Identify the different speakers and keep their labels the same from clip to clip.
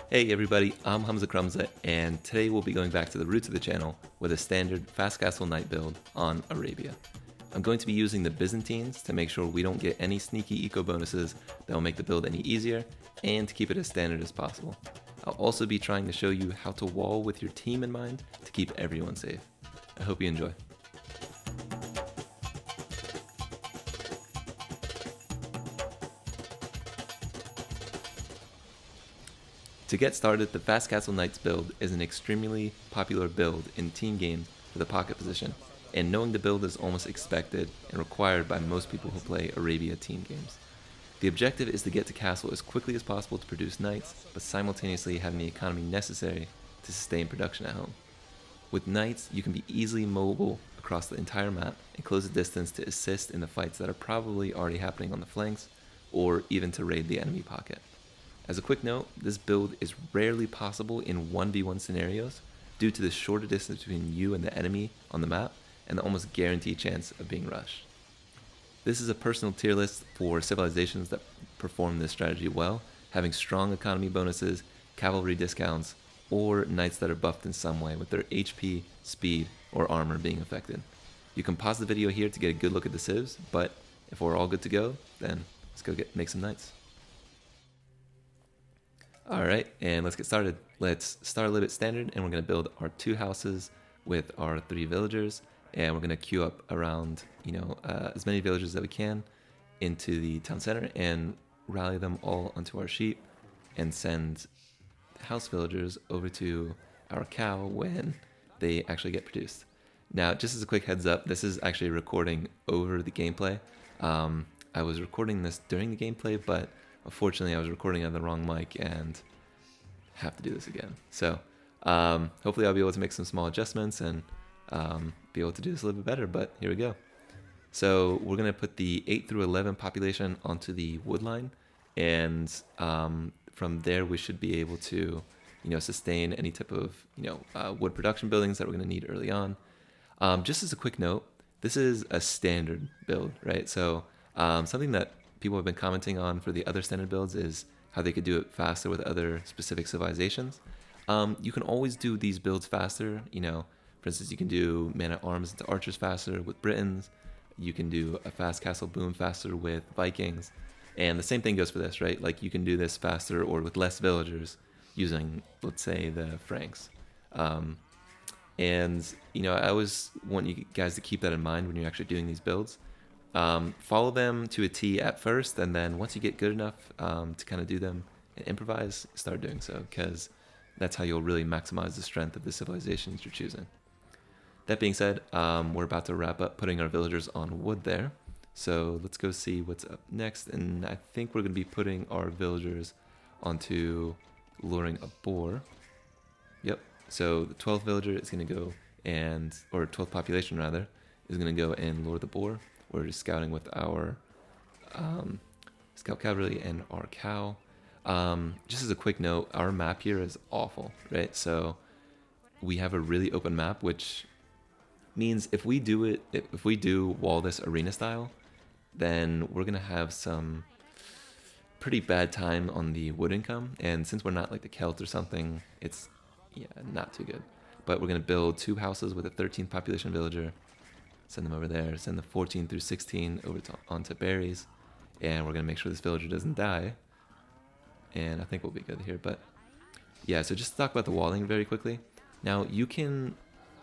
Speaker 1: Hey everybody, I'm Hamza Krumza, and today we'll be going back to the roots of the channel with a standard Fast Castle Knight build on Arabia. I'm going to be using the Byzantines to make sure we don't get any sneaky eco bonuses that will make the build any easier, and to keep it as standard as possible. I'll also be trying to show you how to wall with your team in mind to keep everyone safe. I hope you enjoy. To get started, the Fast Castle Knights build is an extremely popular build in team games for the pocket position, and knowing the build is almost expected and required by most people who play Arabia team games. The objective is to get to castle as quickly as possible to produce knights, but simultaneously having the economy necessary to sustain production at home. With knights, you can be easily mobile across the entire map and close the distance to assist in the fights that are probably already happening on the flanks, or even to raid the enemy pocket. As a quick note, this build is rarely possible in 1v1 scenarios due to the shorter distance between you and the enemy on the map and the almost guaranteed chance of being rushed. This is a personal tier list for civilizations that perform this strategy well, having strong economy bonuses, cavalry discounts, or knights that are buffed in some way with their HP, speed, or armor being affected. You can pause the video here to get a good look at the civs, but if we're all good to go, then let's go make some knights. Alright, and let's get started. Let's start a little bit standard, and we're going to build our 2 houses with our 3 villagers, and we're going to queue up around, as many villagers as we can into the town center and rally them all onto our sheep and send house villagers over to our cow when they actually get produced. Now, just as a quick heads up, this is actually recording over the gameplay. I was recording this during the gameplay, but unfortunately, I was recording on the wrong mic and have to do this again. So hopefully I'll be able to make some small adjustments and be able to do this a little bit better, but here we go. So we're going to put the 8 through 11 population onto the wood line, and from there we should be able to sustain any type of wood production buildings that we're going to need early on. Just as a quick note, this is a standard build, right? So something that people have been commenting on for the other standard builds is how they could do it faster with other specific civilizations. You can always do these builds faster. For instance, you can do man-at-arms into archers faster with Britons. You can do a fast castle boom faster with Vikings. And the same thing goes for this, right? Like, you can do this faster or with less villagers using, let's say, the Franks. And I always want you guys to keep that in mind when you're actually doing these builds. Follow them to a T at first, and then once you get good enough to kind of do them and improvise, start doing so, because that's how you'll really maximize the strength of the civilizations you're choosing. That being said, we're about to wrap up putting our villagers on wood there, so let's go see what's up next. And I think we're going to be putting our villagers onto luring a boar. Yep, so the 12th villager is going to go or 12th population rather, is going to go and lure the boar. We're just scouting with our scout cavalry and our cow. Just as a quick note, our map here is awful, right? So we have a really open map, which means if we do wall this arena style, then we're gonna have some pretty bad time on the wood income. And since we're not like the Celt or something, it's not too good. But we're gonna build 2 houses with a 13th population villager. Send them over there, send the 14 through 16 over onto berries, and we're going to make sure this villager doesn't die, and I think we'll be good here. But yeah, so just to talk about the walling very quickly. Now, you can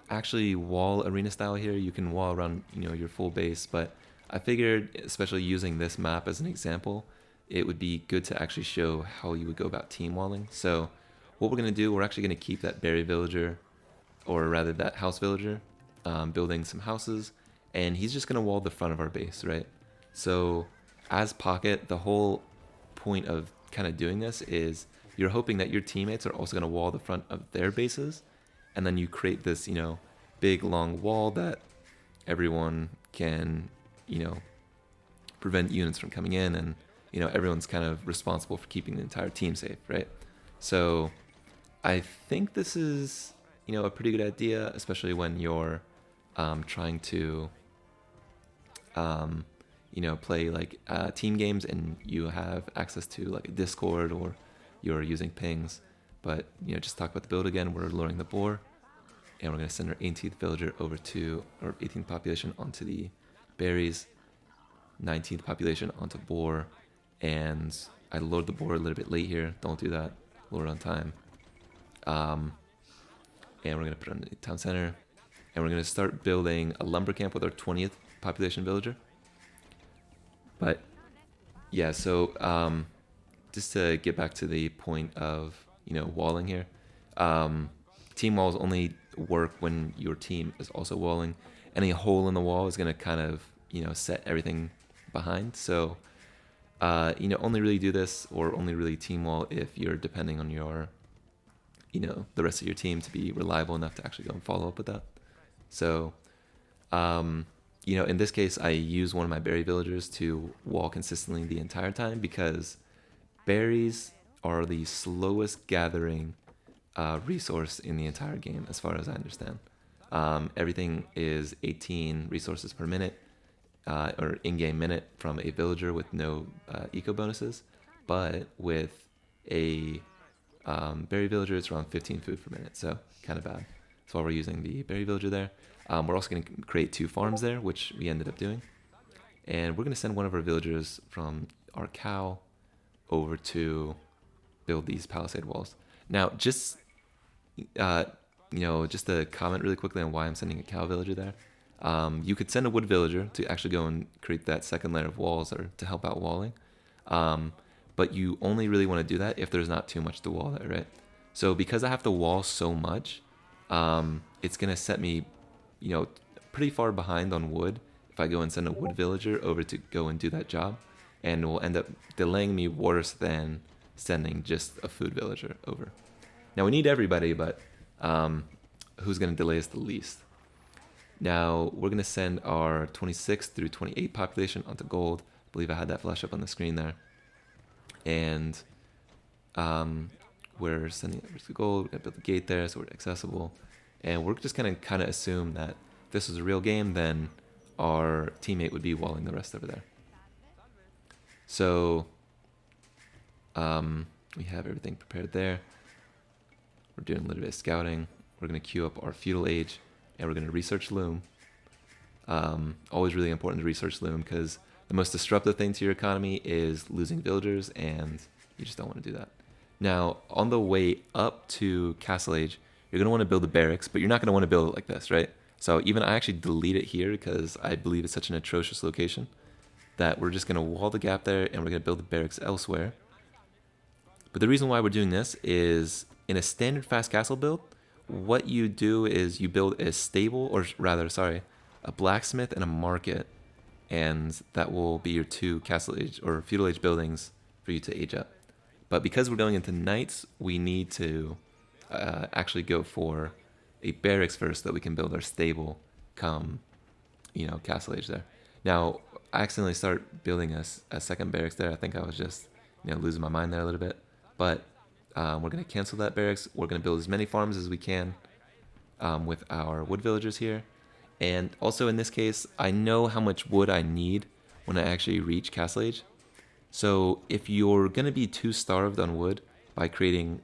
Speaker 1: actually wall arena style here, you can wall around your full base, but I figured, especially using this map as an example, it would be good to actually show how you would go about team walling. So what we're going to do, we're actually going to keep that berry villager, or rather that house villager, building some houses, and he's just going to wall the front of our base, right? So as pocket, the whole point of kind of doing this is you're hoping that your teammates are also going to wall the front of their bases, and then you create this big long wall that everyone can prevent units from coming in, and everyone's kind of responsible for keeping the entire team safe, right? So I think this is a pretty good idea, especially when you're trying to play like team games and you have access to like a Discord, or you're using pings. But, just talk about the build again. We're luring the boar, and we're going to send our 18th villager over to, or 18th population onto the berries, 19th population onto boar, and I lured the boar a little bit late here. Don't do that. Lure it on time. And we're going to put it on the town center, and we're going to start building a lumber camp with our 20th population villager. But yeah, so just to get back to the point of walling here, team walls only work when your team is also walling. Any hole in the wall is going to kind of set everything behind. So only really do this, or only really team wall, if you're depending on your the rest of your team to be reliable enough to actually go and follow up with that. So in this case, I use one of my berry villagers to wall consistently the entire time, because berries are the slowest gathering resource in the entire game, as far as I understand. Everything is 18 resources per minute, or in-game minute, from a villager with no eco bonuses. But with a berry villager, it's around 15 food per minute, so kind of bad. That's why we're using the berry villager there. We're also going to create 2 farms there, which we ended up doing. And we're going to send one of our villagers from our cow over to build these palisade walls. Now, just a comment really quickly on why I'm sending a cow villager there. You could send a wood villager to actually go and create that second layer of walls, or to help out walling. But you only really want to do that if there's not too much to wall there, right? So because I have to wall so much, it's going to set me, pretty far behind on wood if I go and send a wood villager over to go and do that job. And it will end up delaying me worse than sending just a food villager over. Now, we need everybody, but who's going to delay us the least? Now, we're going to send our 26 through 28 population onto gold. I believe I had that flash up on the screen there. And we're sending it to gold. We're going to build the gate there so we're accessible. And we're just going to kind of assume that if this was a real game, then our teammate would be walling the rest over there. So we have everything prepared there. We're doing a little bit of scouting. We're going to queue up our Feudal Age, and we're going to research Loom. Always really important to research Loom, because the most disruptive thing to your economy is losing villagers, and you just don't want to do that. Now, on the way up to Castle Age, you're going to want to build a barracks, but you're not going to want to build it like this, right? So even I actually delete it here because I believe it's such an atrocious location that we're just going to wall the gap there, and we're going to build the barracks elsewhere. But the reason why we're doing this is, in a standard fast castle build, what you do is you build a stable, or rather, sorry, a blacksmith and a market, and that will be your 2 castle age or feudal age buildings for you to age up. But because we're going into knights, we need to actually go for a barracks first, so that we can build our stable come, castle age there. Now, I accidentally started building a second barracks there. I think I was just losing my mind there a little bit. But we're going to cancel that barracks. We're going to build as many farms as we can with our wood villagers here. And also in this case, I know how much wood I need when I actually reach Castle Age. So if you're going to be too starved on wood by creating,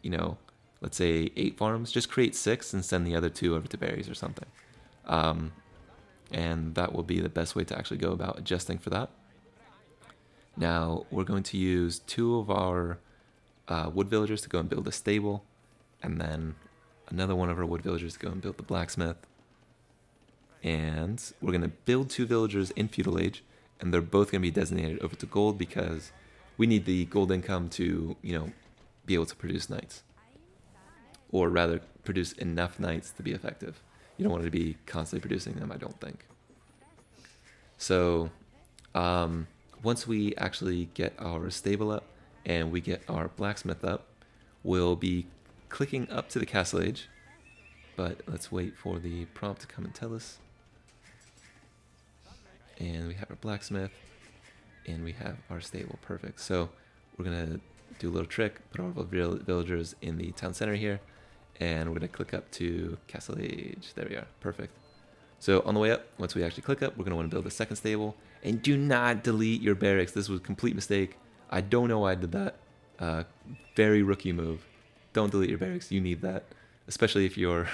Speaker 1: let's say 8 farms, just create 6 and send the other 2 over to berries or something. And that will be the best way to actually go about adjusting for that. Now, we're going to use 2 of our wood villagers to go and build a stable, and then another one of our wood villagers to go and build the blacksmith. And we're going to build 2 villagers in Feudal Age, and they're both going to be designated over to gold, because we need the gold income to, be able to produce knights. Or rather, produce enough knights to be effective. You don't want to be constantly producing them, I don't think. So, once we actually get our stable up and we get our blacksmith up, we'll be clicking up to the Castle Age. But let's wait for the prompt to come and tell us. And we have our blacksmith, and we have our stable. Perfect. So we're going to do a little trick, put our villagers in the town center here, and we're going to click up to Castle Age. There we are. Perfect. So on the way up, once we actually click up, we're going to want to build a second stable. And do not delete your barracks. This was a complete mistake. I don't know why I did that. Very rookie move. don't delete your barracks. You need that, especially if you're,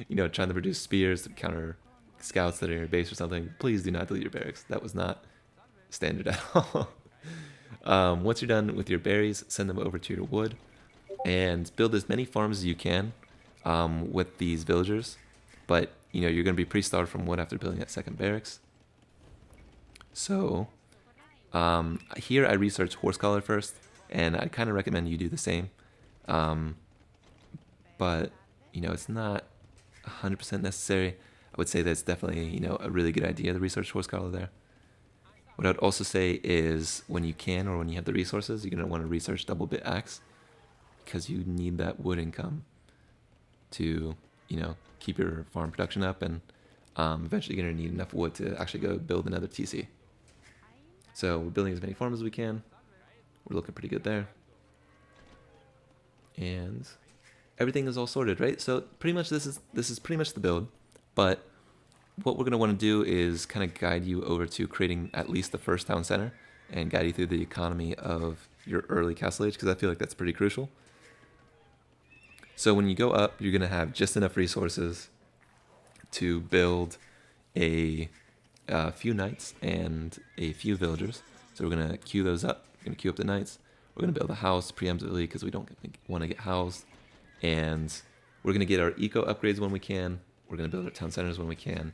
Speaker 1: trying to produce spears to counter scouts that are in your base or something. Please do not delete your barracks. That was not standard at all. Once you're done with your berries, send them over to your wood and build as many farms as you can with these villagers. But you're going to be pretty starved from wood after building that second barracks. So here I researched horse collar first, and I kind of recommend you do the same. But it's not 100% necessary. I would say that it's definitely a really good idea to research horse collar there. What I'd also say is when you can or when you have the resources, you're going to want to research double bit axe because you need that wood income to keep your farm production up, and eventually you're going to need enough wood to actually go build another TC. So we're building as many farms as we can. We're looking pretty good there. And everything is all sorted, right? So pretty much this is pretty much the build. But what we're going to want to do is kind of guide you over to creating at least the first town center and guide you through the economy of your early castle age, because I feel like that's pretty crucial. So when you go up, you're going to have just enough resources to build a few knights and a few villagers. So we're going to queue those up. We're going to queue up the knights. We're going to build a house preemptively because we don't want to get housed. And we're going to get our eco upgrades when we can. We're going to build our town centers when we can.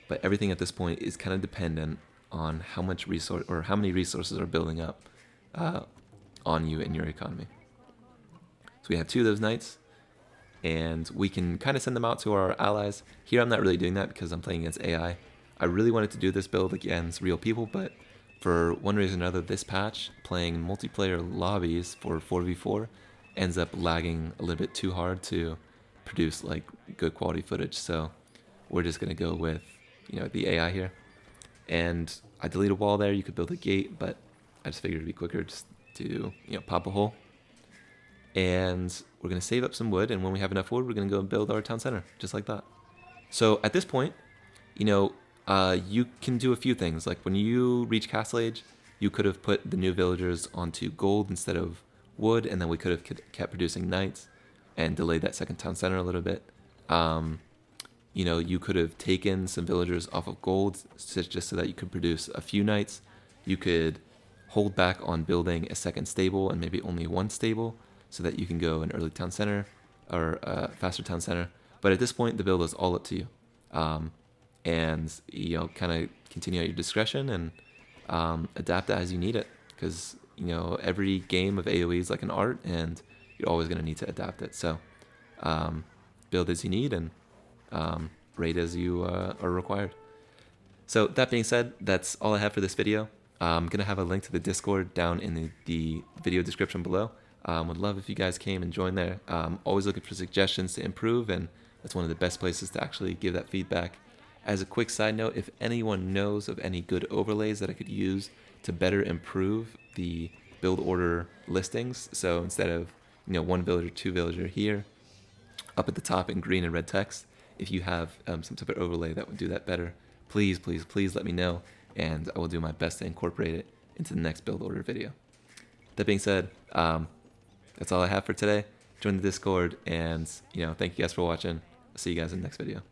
Speaker 1: But everything at this point is kind of dependent on how much resource or how many resources are building up on you and your economy. So we have 2 of those knights, and we can kind of send them out to our allies. Here I'm not really doing that because I'm playing against AI. I really wanted to do this build against real people, but for one reason or another, this patch, playing multiplayer lobbies for 4v4, ends up lagging a little bit too hard to produce like good quality footage. So we're just gonna go with the AI here. And I deleted a wall there. You could build a gate, but I just figured it'd be quicker just to pop a hole. And we're gonna save up some wood, and when we have enough wood, we're gonna go build our town center just like that. So at this point, you can do a few things. Like when you reach castle age, you could have put the new villagers onto gold instead of wood, and then we could have kept producing knights and delayed that second town center a little bit. You could have taken some villagers off of gold just so that you could produce a few knights. You could hold back on building a second stable and maybe only one stable so that you can go an early town center or a faster town center. But at this point, the build is all up to you. And kind of continue at your discretion and adapt it as you need it, because every game of AoE is like an art, and you're always going to need to adapt it. So build as you need and raid as you are required. So that being said, that's all I have for this video. I'm going to have a link to the Discord down in the video description below. Would love if you guys came and joined there. Always looking for suggestions to improve, and that's one of the best places to actually give that feedback. As a quick side note, if anyone knows of any good overlays that I could use to better improve the build order listings, so instead of 1 villager, 2 villager here, up at the top in green and red text, if you have some type of overlay that would do that better, please let me know, and I will do my best to incorporate it into the next build order video. That being said, that's all I have for today. Join the Discord, and thank you guys for watching. I'll see you guys in the next video.